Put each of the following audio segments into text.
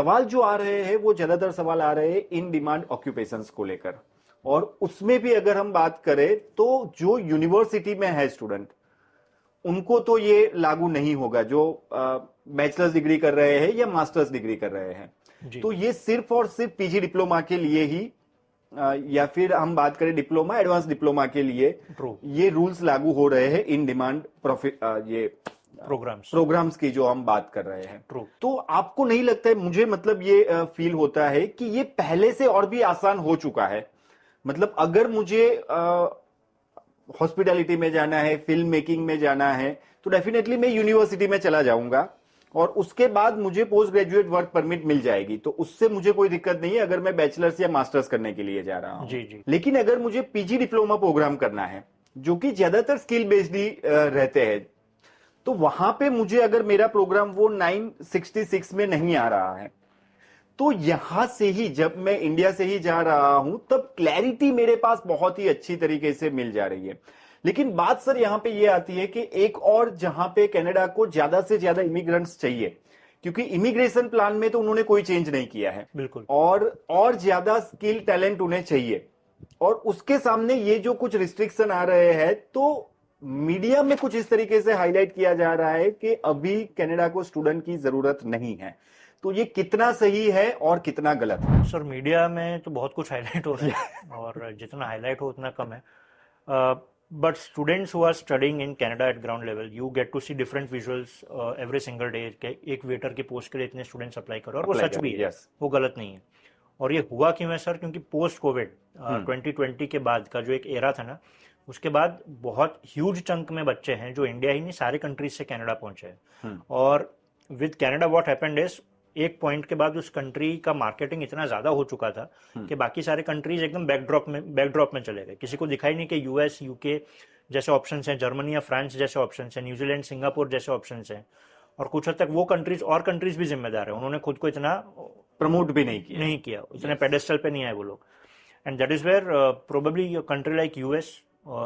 सवाल जो आ रहे हैं वो ज्यादातर सवाल आ रहे हैं इन डिमांड ऑक्यूपेशंस को लेकर, और उसमें भी अगर हम बात करें तो जो यूनिवर्सिटी में है स्टूडेंट उनको तो ये लागू नहीं होगा, जो बैचलर्स डिग्री कर रहे हैं या मास्टर्स डिग्री कर रहे हैं। तो ये सिर्फ और सिर्फ पीजी डिप्लोमा के लिए ही या फिर हम बात करें डिप्लोमा एडवांस डिप्लोमा के लिए ये रूल्स लागू हो रहे हैं इन डिमांड ये प्रोग्राम्स की जो हम बात कर रहे हैं। तो आपको नहीं लगता है, मुझे मतलब ये फील होता है कि ये पहले से और भी आसान हो चुका है। मतलब अगर मुझे हॉस्पिटैलिटी में जाना है, फिल्म मेकिंग में जाना है, तो डेफिनेटली मैं यूनिवर्सिटी में चला जाऊंगा और उसके बाद मुझे पोस्ट ग्रेजुएट वर्क परमिट मिल जाएगी, तो उससे मुझे कोई दिक्कत नहीं है अगर मैं बैचलर्स या मास्टर्स करने के लिए जा रहा हूं। जी। लेकिन अगर मुझे पीजी डिप्लोमा प्रोग्राम करना है जो कि ज्यादातर स्किल बेस्ड ही रहते हैं, तो वहां पे मुझे अगर मेरा प्रोग्राम वो 966 में नहीं आ रहा है, तो यहां से ही जब मैं इंडिया से ही जा रहा हूं तब क्लैरिटी मेरे पास बहुत ही अच्छी तरीके से मिल जा रही है। लेकिन बात सर यहां पे ये आती है कि एक और जहां पे कनाडा को ज्यादा से ज्यादा इमिग्रेंट्स चाहिए, क्योंकि इमिग्रेशन प्लान में तो उन्होंने कोई चेंज नहीं किया है, बिल्कुल, और ज्यादा स्किल टैलेंट उन्हें चाहिए, और उसके सामने ये जो कुछ रिस्ट्रिक्शन आ रहे हैं, तो मीडिया में कुछ इस तरीके से हाईलाइट किया जा रहा है कि अभी कनाडा को स्टूडेंट की जरूरत नहीं है। तो ये कितना सही है और कितना गलत है? सर मीडिया में तो बहुत कुछ हाईलाइट हो रहा है और जितना हाईलाइट हो उतना कम है। But students who are studying in Canada at ground level, you get to see different visuals every single day के एक वेटर की पोस्ट के लिए इतने स्टूडेंट्स अप्लाई करो, और वो सच भी है, वो गलत नहीं है। और ये हुआ क्यों है सर? क्योंकि पोस्ट कोविड 2020 के बाद का जो एक एरा था ना, उसके बाद बहुत ह्यूज चंक में बच्चे हैं जो इंडिया ही नहीं सारे कंट्रीज से कनाडा पहुंचे हैं। और with Canada what happened is, एक पॉइंट के बाद उस कंट्री का मार्केटिंग इतना ज्यादा हो चुका था कि बाकी सारे कंट्रीज एकदम बैकड्रॉप में चले गए। किसी को दिखाई नहीं कि यूएस, यूके जैसे ऑप्शंस हैं, जर्मनी या फ्रांस जैसे ऑप्शंस हैं, न्यूजीलैंड, सिंगापुर जैसे ऑप्शंस हैं, और कुछ हद तक वो कंट्रीज और कंट्रीज भी जिम्मेदार है, उन्होंने खुद को इतना प्रमोट भी नहीं किया, इतने पेडेस्टल पे नहीं आए वो लोग। And that is where probably country like US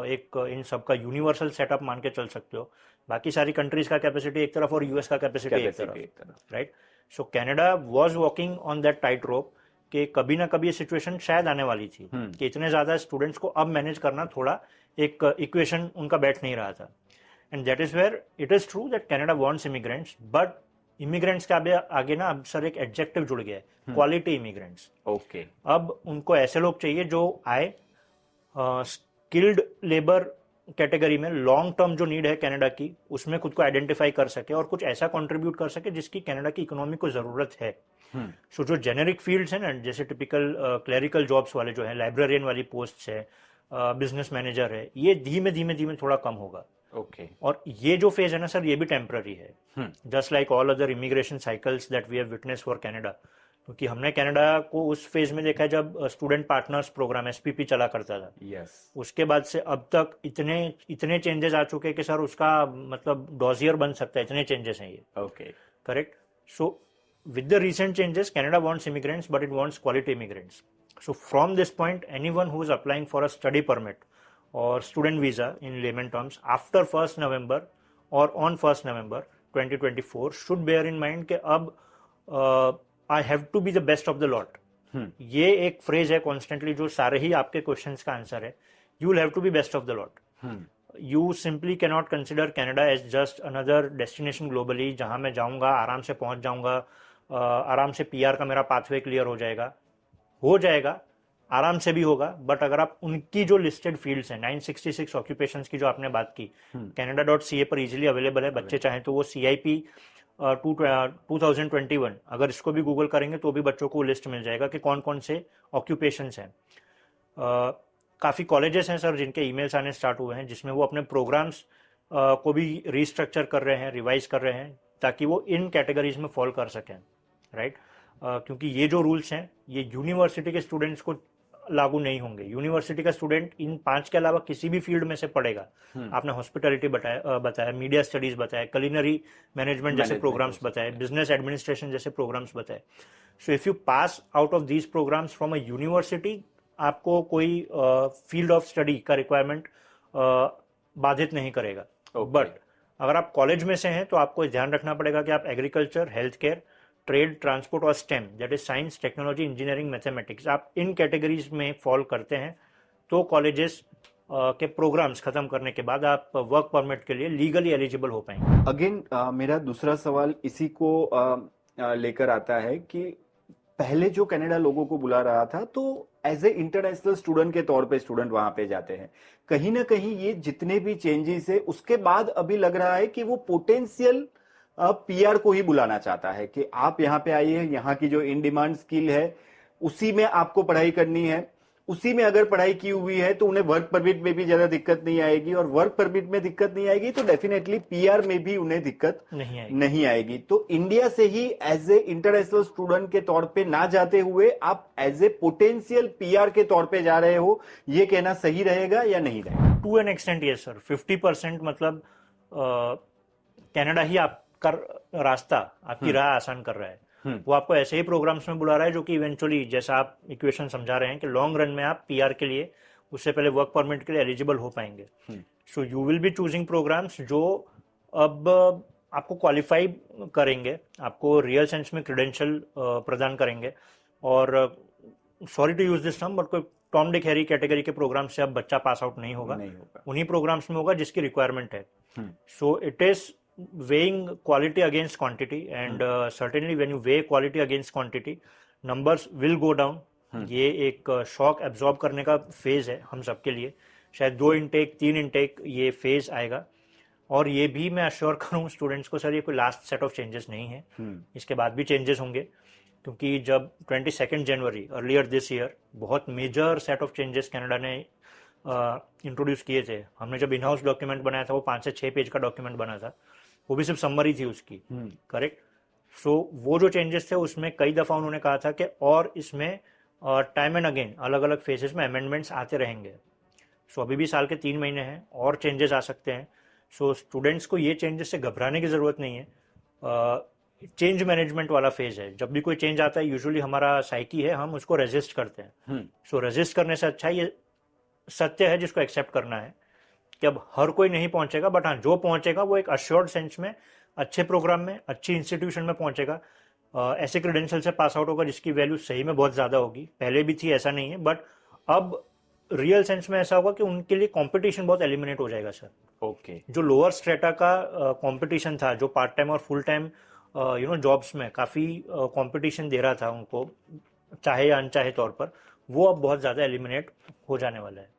एक इन सबका यूनिवर्सल सेटअप मान के चल सकते हो। बाकी सारी कंट्रीज का कैपेसिटी एक तरफ और यूएस का कैपेसिटी एक तरफ, right? So Canada was walking on that tight रोप कि कभी ना कभी ये सिचुएशन शायद आने वाली थी कि इतने ज्यादा स्टूडेंट्स को अब मैनेज करना थोड़ा एक इक्वेशन उनका बैठ नहीं रहा था। And that is where it is true that Canada wants immigrants, but immigrants के आगे ना अब सर एक एडजेक्टिव जुड़ गया है, क्वालिटी इमिग्रेंट्स। ओके, अब उनको ऐसे लोग चाहिए जो आए स्किल्ड लेबर कैटेगरी में, लॉन्ग टर्म जो नीड है कनाडा की उसमें खुद को आइडेंटिफाई कर सके और कुछ ऐसा कंट्रीब्यूट कर सके जिसकी कनाडा की इकोनॉमी को जरूरत है। सो जो जेनेरिक फील्ड्स हैं ना, जैसे टिपिकल क्लरिकल जॉब्स वाले जो है, लाइब्रेरियन वाली पोस्ट है, बिजनेस मैनेजर है, ये धीमे धीमे थोड़ा कम होगा। ओके, और ये जो फेज है ना सर, ये भी टेम्पररी है, just like all other immigration cycles that we have witness for Canada. क्योंकि हमने कनाडा को उस फेज में देखा है जब स्टूडेंट पार्टनर्स प्रोग्राम एसपीपी चला करता था। उसके बाद से अब तक इतने चेंजेस आ चुके हैं कि सर उसका मतलब डॉजियर बन सकता है, इतने चेंजेस हैं ये। Okay, correct. So with the recent changes, Canada wants immigrants, but it wants quality immigrants. So from this point, anyone who is applying for a study permit or student visa in layman terms after 1st November or on 1st November 2024 should bear in mind कि अब I have to be the best of the lot. ये एक phrase है constantly जो सारे ही आपके questions का answer है। You will have to be best of the lot. You simply cannot consider Canada as just another destination globally जहां मैं जाऊंगा, आराम से पहुंच जाऊंगा, आराम से पीआर का मेरा पाथवे क्लियर हो जाएगा, आराम से भी होगा। बट अगर आप उनकी जो लिस्टेड फील्ड्स हैं, 966 ऑक्यूपेशंस की जो आपने बात की, canada.ca पर इजीली अवेलेबल है, बच्चे चाहें तो वो CIP 2021 अगर इसको भी गूगल करेंगे तो भी बच्चों को लिस्ट मिल जाएगा कि कौन कौन से ऑक्यूपेशंस हैं। काफ़ी कॉलेजेस हैं सर जिनके ईमेल्स आने स्टार्ट हुए हैं जिसमें वो अपने प्रोग्राम्स को भी रीस्ट्रक्चर कर रहे हैं, रिवाइज कर रहे हैं, ताकि वो इन कैटेगरीज में फॉल कर सकें, राइट? क्योंकि ये जो रूल्स हैं ये यूनिवर्सिटी के स्टूडेंट्स को लागू नहीं होंगे। यूनिवर्सिटी का स्टूडेंट इन 5 के अलावा किसी भी फील्ड में से पढ़ेगा। आपने हॉस्पिटैलिटी बताया, मीडिया स्टडीज बताया, कुलिनरी मैनेजमेंट जैसे प्रोग्राम्स बताए, बिजनेस एडमिनिस्ट्रेशन जैसे प्रोग्राम्स बताए। So if you pass out of these programmes from a university, आपको कोई फील्ड ऑफ स्टडी का रिक्वायरमेंट बाधित नहीं करेगा। बट अगर आप कॉलेज में से हैं तो आपको ध्यान रखना पड़ेगा कि आप agriculture, health care, trade, transport और STEM, that is science, technology, engineering, mathematics, आप इन कैटेगरीज में फॉल करते हैं तो कॉलेजेस के प्रोग्राम्स खत्म करने के बाद आप वर्क परमिट के लिए लीगली एलिजिबल हो पाएंगे। अगेन मेरा दूसरा सवाल इसी को लेकर आता है कि पहले जो कनाडा लोगों को बुला रहा था तो एज ए इंटरनेशनल स्टूडेंट के तौर पे स्टूडेंट वहां पे जाते हैं, कहीं ना कहीं ये जितने भी चेंजेस है उसके बाद अभी लग रहा है कि वो पोटेंशियल पीआर को ही बुलाना चाहता है कि आप यहाँ पे आइए, यहाँ की जो इन डिमांड स्किल है उसी में आपको पढ़ाई करनी है, उसी में अगर पढ़ाई की हुई है तो उन्हें वर्क परमिट में भी ज्यादा दिक्कत नहीं आएगी, और वर्क परमिट में दिक्कत नहीं आएगी तो डेफिनेटली पीआर में भी उन्हें दिक्कत नहीं आएगी। तो इंडिया से ही एज ए इंटरनेशनल स्टूडेंट के तौर पे ना जाते हुए आप एज ए पोटेंशियल पीआर के तौर पे जा रहे हो, ये कहना सही रहेगा या नहीं रहेगा? To an extent yes sir, 50% मतलब कनाडा ही आपका रास्ता, आपकी राह आसान कर रहा है। वो आपको ऐसे ही प्रोग्राम्स में बुला रहा है जो कि इवेंचुअली, जैसा आप इक्वेशन समझा रहे हैं, कि लॉन्ग रन में आप पीआर के लिए, उससे पहले वर्क परमिट के लिए एलिजिबल हो पाएंगे। So you will be choosing programmes जो अब आपको क्वालिफाई करेंगे, आपको रियल सेंस में क्रेडेंशियल प्रदान करेंगे। और sorry to use this term, but कोई टॉम डिक हैरी कैटेगरी के प्रोग्राम से अब बच्चा पास आउट नहीं होगा, उन्हीं प्रोग्राम्स में होगा जिसकी रिक्वायरमेंट है। So it is weighing quality against quantity, and certainly when you weigh quality against quantity, numbers will go down. ये एक शॉक एब्जॉर्ब करने का फेज है हम सबके लिए, शायद 2 इंटेक 3 इंटेक ये फेज आएगा। और ये भी मैं अश्योर करूँ स्टूडेंट्स को, सर ये कोई लास्ट सेट ऑफ चेंजेस नहीं है, इसके बाद भी चेंजेस होंगे। क्योंकि जब 22 जनवरी अर्लियर दिस ईयर बहुत major set of changes Canada ने इंट्रोड्यूस किए थे, हमने जब इन हाउस डॉक्यूमेंट बनाया था वो 5 से 6 पेज का डॉक्यूमेंट बना था, वो भी सिर्फ समरी थी उसकी, करेक्ट। सो वो जो चेंजेस थे उसमें कई दफा उन्होंने कहा था कि और इसमें टाइम एंड अगेन अलग अलग फेजेस में अमेंडमेंट्स आते रहेंगे। सो अभी भी साल के 3 महीने हैं और चेंजेस आ सकते हैं। सो स्टूडेंट्स को ये चेंजेस से घबराने की जरूरत नहीं है। चेंज मैनेजमेंट वाला फेज है, जब भी कोई चेंज आता है यूजुअली हमारा साइकी है, हम उसको रेजिस्ट करते हैं। सो रेजिस्ट करने से अच्छा ये सत्य है जिसको एक्सेप्ट करना है कि अब हर कोई नहीं पहुंचेगा, बट हाँ जो पहुंचेगा वो एक अश्योर्ड सेंस में अच्छे प्रोग्राम में, अच्छी इंस्टीट्यूशन में पहुंचेगा, ऐसे क्रेडेंशियल से पास आउट होगा जिसकी वैल्यू सही में बहुत ज्यादा होगी। पहले भी थी, ऐसा नहीं है, बट अब रियल सेंस में ऐसा होगा कि उनके लिए कंपटीशन बहुत एलिमिनेट हो जाएगा सर। ओके जो लोअर स्ट्रेटा का कंपटीशन था, जो पार्ट टाइम और फुल टाइम जॉब्स में काफी कंपटीशन दे रहा था उनको, चाहे या अनचाहे तौर पर, वो अब बहुत ज्यादा एलिमिनेट हो जाने वाला है।